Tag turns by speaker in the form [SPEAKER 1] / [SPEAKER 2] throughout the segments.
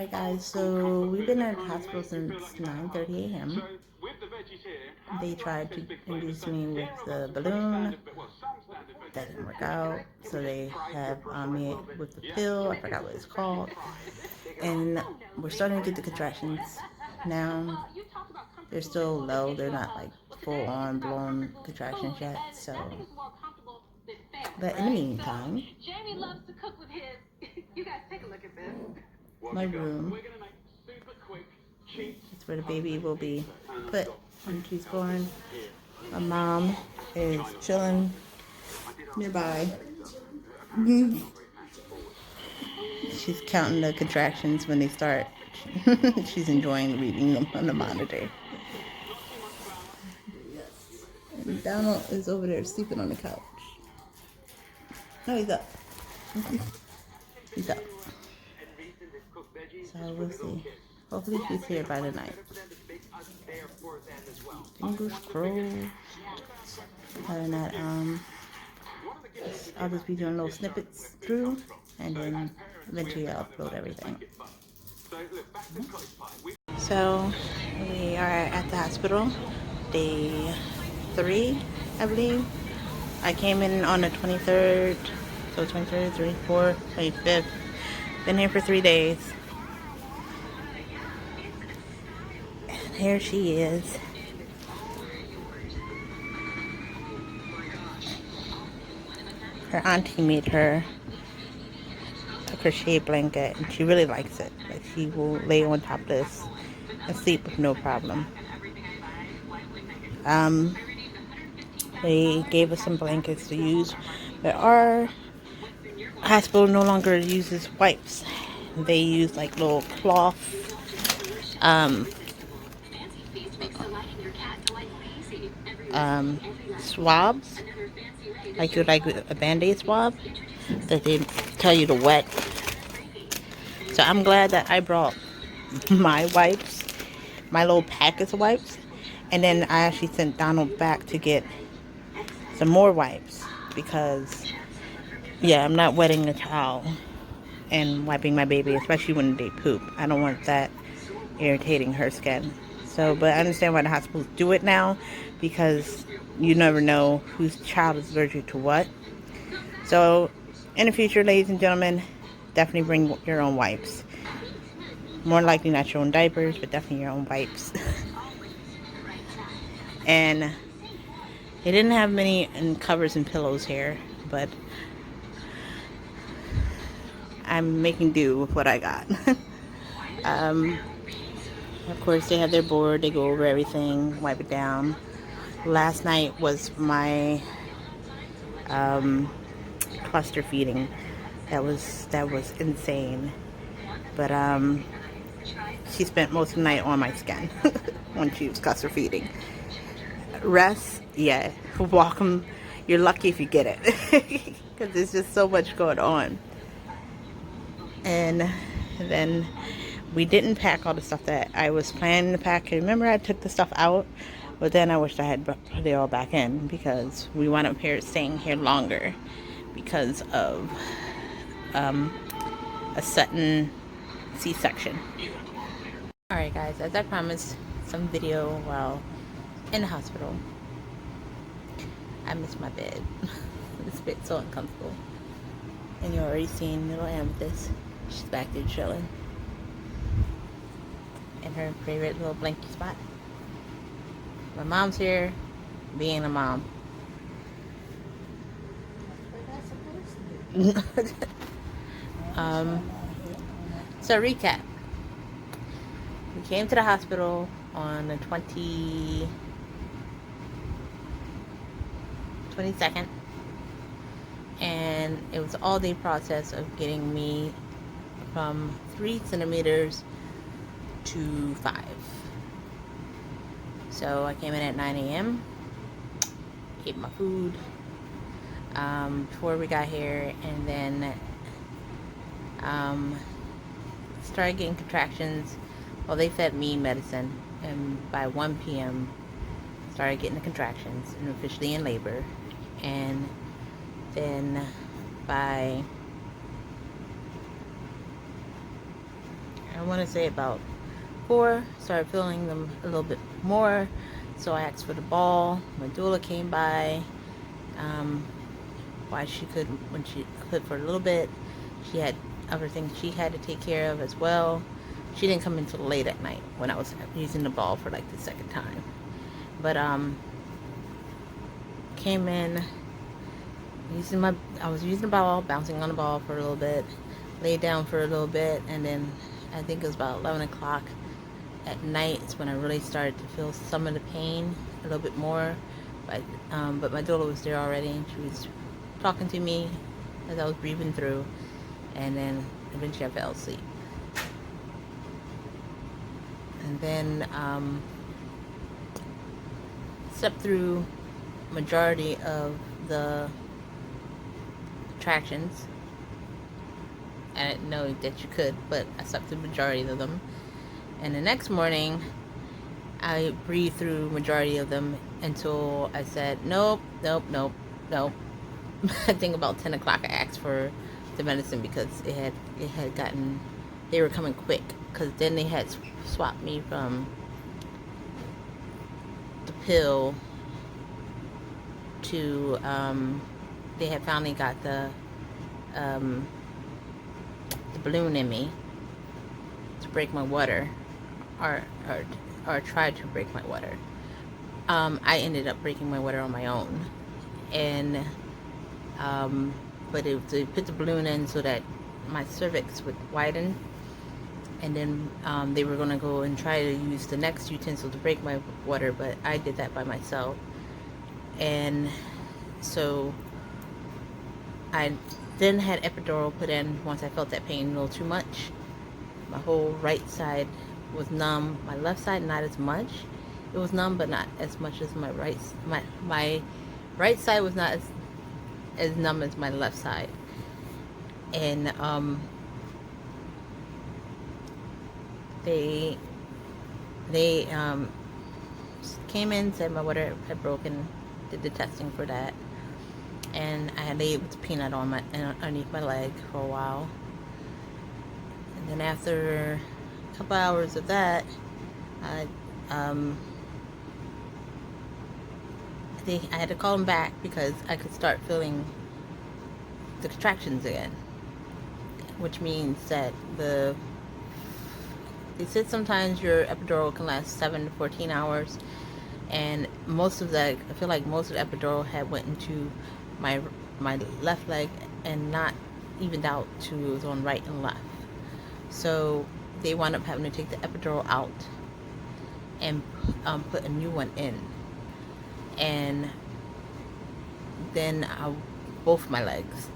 [SPEAKER 1] Alright guys, so we've been at the hospital since 9:30 a.m. They tried to induce me with the balloon. That didn't work out. So they have me with the pill. I forgot what it's called. And we're starting to get the contractions now. They're still low. They're not like full on blown contractions yet. So, but in the meantime, my room. It's where the baby will be put when she's born. My mom is chilling nearby. She's counting the contractions when they start. She's enjoying reading them on the monitor. And Donald is over there sleeping on the couch. No, he's up. He's up. So we'll see. Hopefully she's here by the night. Fingers crossed. Other than that, I'll just be doing little snippets through, and then eventually I'll upload everything. So we are at the hospital, day 3, I believe. I came in on the 23rd, so 23rd, 24th, 25th. Been here for 3 days. And here she is. Her auntie made her a crochet blanket, and she really likes it. Like, she will lay on top of this and sleep with no problem. They gave us some blankets to use, but our hospital no longer uses wipes. They use like little cloth swabs, like you like a Band-Aid swab that they tell you to wet. So I'm glad that I brought my wipes, my little packets of wipes, and then I actually sent Donald back to get some more wipes because, yeah, I'm not wetting the towel and wiping my baby, especially when they poop. I don't want that irritating her skin. So, but I understand why the hospitals do it now, because you never know whose child is allergic to what. So, in the future, ladies and gentlemen, definitely bring your own wipes. More likely not your own diapers, but definitely your own wipes. And they didn't have many covers and pillows here, but I'm making do with what I got. Of course, they have their board. They go over everything, wipe it down. Last night was my cluster feeding. That was insane. But she spent most of the night on my skin when she was cluster feeding. Rest, yeah. Walk them. You're lucky if you get it, because there's just so much going on. And then we didn't pack all the stuff that I was planning to pack. Remember, I took the stuff out, but then I wished I had put it all back in, because we wound up staying here longer because of a sudden C-section. Alright guys, as I promised, some video while in the hospital. I miss my bed. This bed's so uncomfortable. And you already seen little Amethyst. She's back there chilling in her favorite little blankie spot. My mom's here being a mom. So recap. We came to the hospital on the 22nd, and it was an all-day process of getting me from 3 centimeters to 5. So I came in at 9 a.m., ate my food before we got here, and then started getting contractions. Well, they fed me medicine, and by 1 p.m. started getting the contractions and officially in labor. And then by I want to say about 4, started feeling them a little bit more. So I asked for the ball. My doula came by. Why she could, when she could for a little bit. She had other things she had to take care of as well. She didn't come until late at night when I was using the ball for like the second time. But came in I was using the ball, bouncing on the ball for a little bit, laid down for a little bit, and then I think it was about 11 o'clock at night is when I really started to feel some of the pain a little bit more. But my doula was there already, and she was talking to me as I was breathing through, and then eventually I fell asleep. And then slept through majority of the attractions. I didn't know that you could, but I slept through the majority of them. And the next morning, I breathed through majority of them until I said, nope. I think about 10 o'clock I asked for the medicine because it had gotten, they were coming quick. Because then they had swapped me from the pill to, they had finally got the balloon in me to break my water, or tried to break my water. I ended up breaking my water on my own, and but they put the balloon in so that my cervix would widen, and then they were going to go and try to use the next utensil to break my water, but I did that by myself. And so I then had epidural put in once I felt that pain a little too much. My whole right side was numb. My left side not as much. It was numb, but not as much as my right. My right side was not as numb as my left side. And they came in, said my water had broken, did the testing for that, and I had laid with peanut on underneath my leg for a while. And then after a couple hours of that, I had to call them back because I could start feeling the contractions again, which means that they said sometimes your epidural can last 7 to 14 hours, and most of that, I feel like most of the epidural had went into my left leg and not evened out to it was on right and left. So they wound up having to take the epidural out and put a new one in. And then both my legs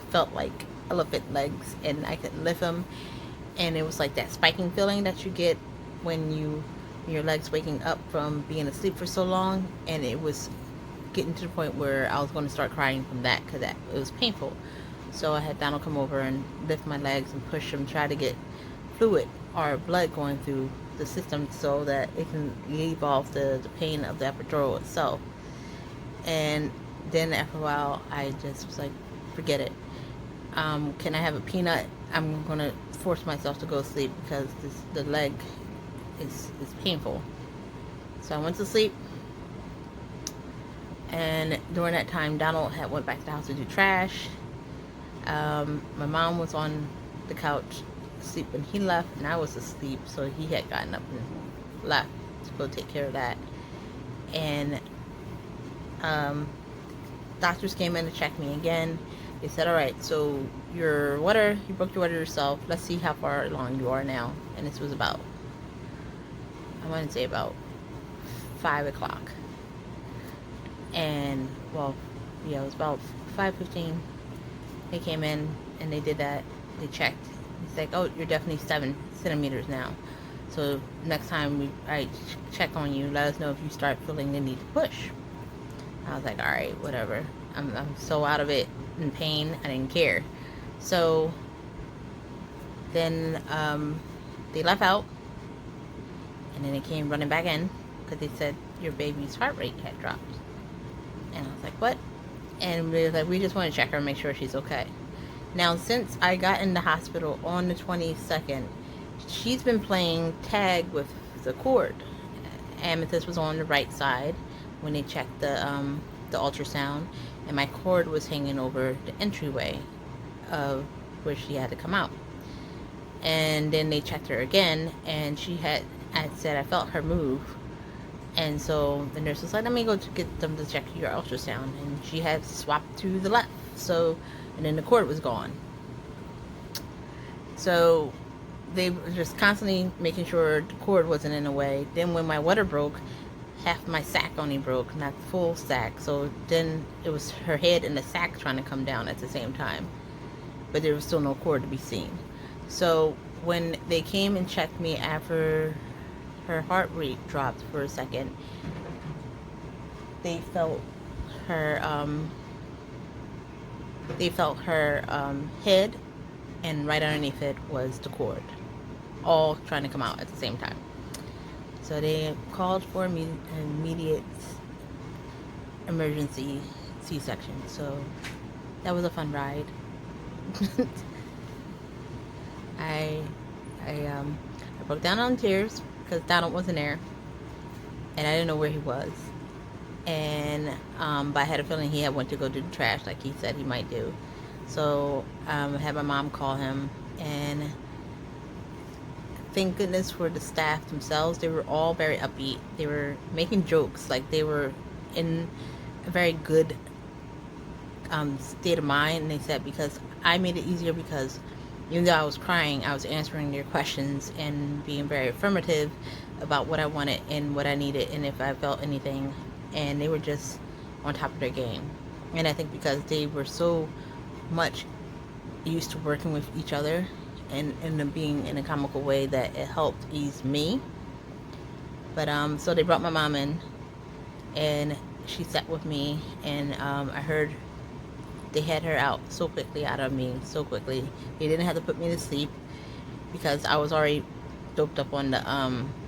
[SPEAKER 1] felt like elephant legs, and I couldn't lift them. And it was like that spiking feeling that you get when your legs waking up from being asleep for so long. And it was getting to the point where I was going to start crying from that because it was painful. So I had Donald come over and lift my legs and push them, try to get fluid or blood going through the system so that it can leave off the pain of the epidural itself. And then after a while, I just was like, forget it. Can I have a peanut? I'm going to force myself to go to sleep because the leg is painful. So I went to sleep. And during that time, Donald had went back to the house to do trash. My mom was on the couch asleep when he left, and I was asleep, so he had gotten up and left to go take care of that. And doctors came in to check me again. They said, all right, so you broke your water yourself. Let's see how far along you are now. And this was about, I want to say about 5 o'clock. And, well, yeah, it was about 5:15. They came in and they did that. They checked. It's like, oh, you're definitely 7 centimeters now. So next time I check on you, let us know if you start feeling the need to push. I was like, all right, whatever. I'm so out of it in pain, I didn't care. So then they left out, and then they came running back in because they said your baby's heart rate had dropped. And I was like, what? And they were like, we just want to check her and make sure she's okay. Now, since I got in the hospital on the 22nd, she's been playing tag with the cord. Amethyst was on the right side when they checked the ultrasound, and my cord was hanging over the entryway of where she had to come out. And then they checked her again, and I said I felt her move, and so the nurse was like, "Let me go to get them to check your ultrasound," and she had swapped to the left. So, and then the cord was gone. So they were just constantly making sure the cord wasn't in the way. Then when my water broke, half my sack only broke, not the full sack. So then it was her head and the sack trying to come down at the same time. But there was still no cord to be seen. So when they came and checked me after her heart rate dropped for a second, they felt her head, and right underneath it was the cord, all trying to come out at the same time. So they called for an immediate emergency C-section. So that was a fun ride. I broke down on tears because Donald wasn't there, and I didn't know where he was. And but I had a feeling he had went to go do the trash like he said he might do. So I had my mom call him, and thank goodness for the staff themselves. They were all very upbeat. They were making jokes, like they were in a very good state of mind. And they said, because I made it easier, because even though I was crying, I was answering their questions and being very affirmative about what I wanted and what I needed and if I felt anything. And they were just on top of their game. And I think because they were so much used to working with each other and being in a comical way, that it helped ease me. But so they brought my mom in, and she sat with me, and I heard they had her out so quickly out of me, so quickly. They didn't have to put me to sleep because I was already doped up on the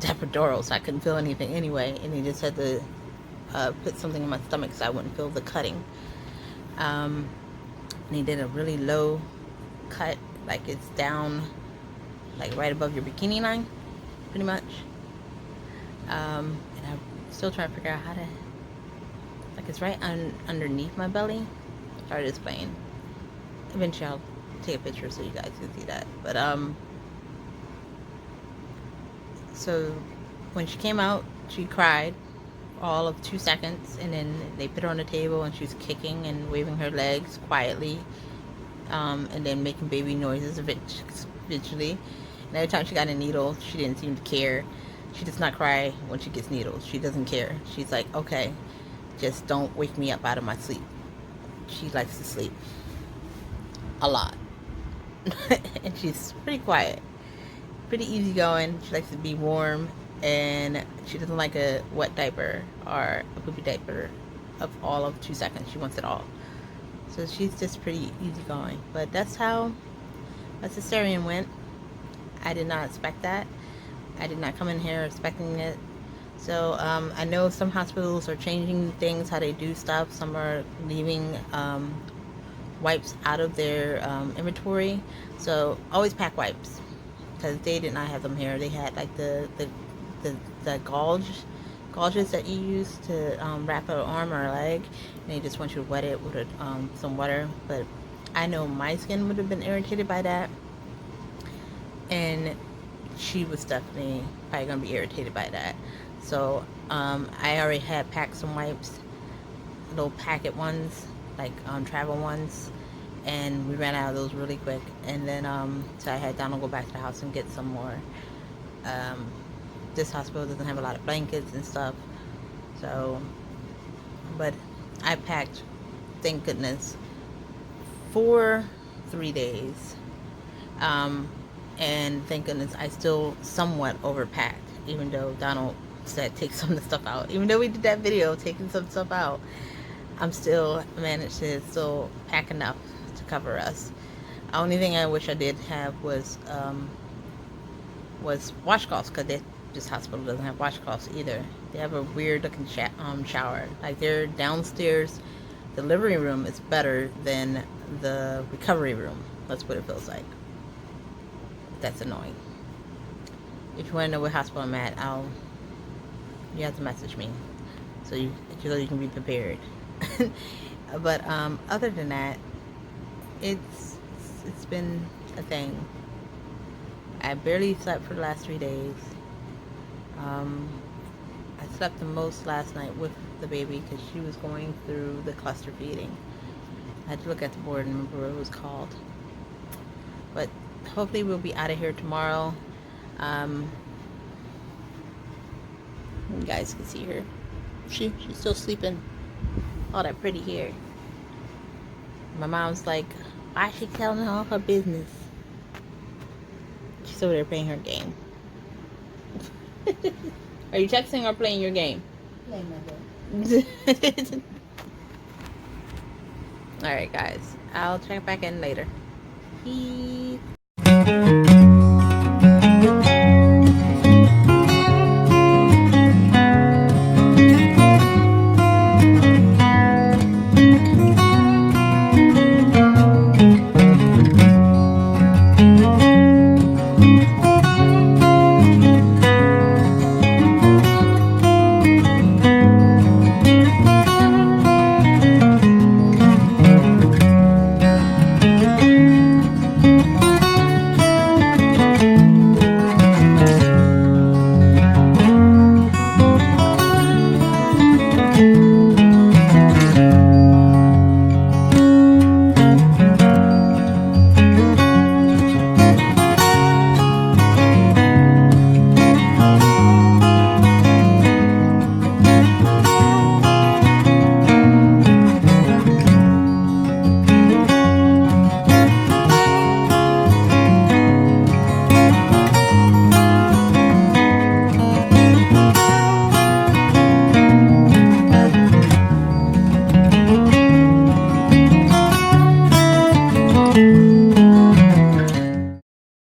[SPEAKER 1] Depadural, so I couldn't feel anything anyway. And they just had to put something in my stomach so I wouldn't feel the cutting. And he did a really low cut, like it's down, like right above your bikini line, pretty much. And I'm still trying to figure out how to, like it's right underneath my belly. Started displaying. Eventually I'll take a picture so you guys can see that. But so when she came out, she cried all of 2 seconds, and then they put her on the table, and she was kicking and waving her legs quietly, and then making baby noises eventually. And every time she got a needle, she didn't seem to care. She does not cry when she gets needles. She doesn't care. She's like, okay, just don't wake me up out of my sleep. She likes to sleep a lot. And she's pretty quiet, pretty easygoing. She likes to be warm, and she doesn't like a wet diaper or a poopy diaper of all of 2 seconds. She wants it all. So she's just pretty easygoing. But that's how a cesarean went. I did not expect that. I did not come in here expecting it. So I know some hospitals are changing things, how they do stuff. Some are leaving wipes out of their inventory. So always pack wipes, because they did not have them here. They had like the gauges that you use to wrap an arm or a leg, and they just want you to wet it with some water. But I know my skin would have been irritated by that, and she was definitely probably gonna be irritated by that. So I already had packed some wipes, little packet ones, like travel ones, and we ran out of those really quick. And then so I had Donald go back to the house and get some more. This hospital doesn't have a lot of blankets and stuff, so, but I packed, thank goodness, for 3 days, and thank goodness I still somewhat overpacked, even though Donald said take some of the stuff out. Even though we did that video taking some stuff out, I'm still managed to still pack enough to cover us. The only thing I wish I did have was washcloths, because this hospital doesn't have washcloths either. They have a weird looking shower. Like their downstairs delivery room is better than the recovery room. That's what it feels like. That's annoying. If you want to know what hospital I'm at, you have to message me so you can be prepared. But other than that, it's been a thing. I barely slept for the last 3 days. I slept the most last night with the baby because she was going through the cluster feeding. I had to look at the board and remember what it was called. But hopefully we'll be out of here tomorrow. You guys can see her. She's still sleeping. All that pretty hair. My mom's like, why is she telling all her business? She's over there playing her game. Are you texting or playing your game?
[SPEAKER 2] Playing my game.
[SPEAKER 1] Alright guys, I'll check back in later. Peace.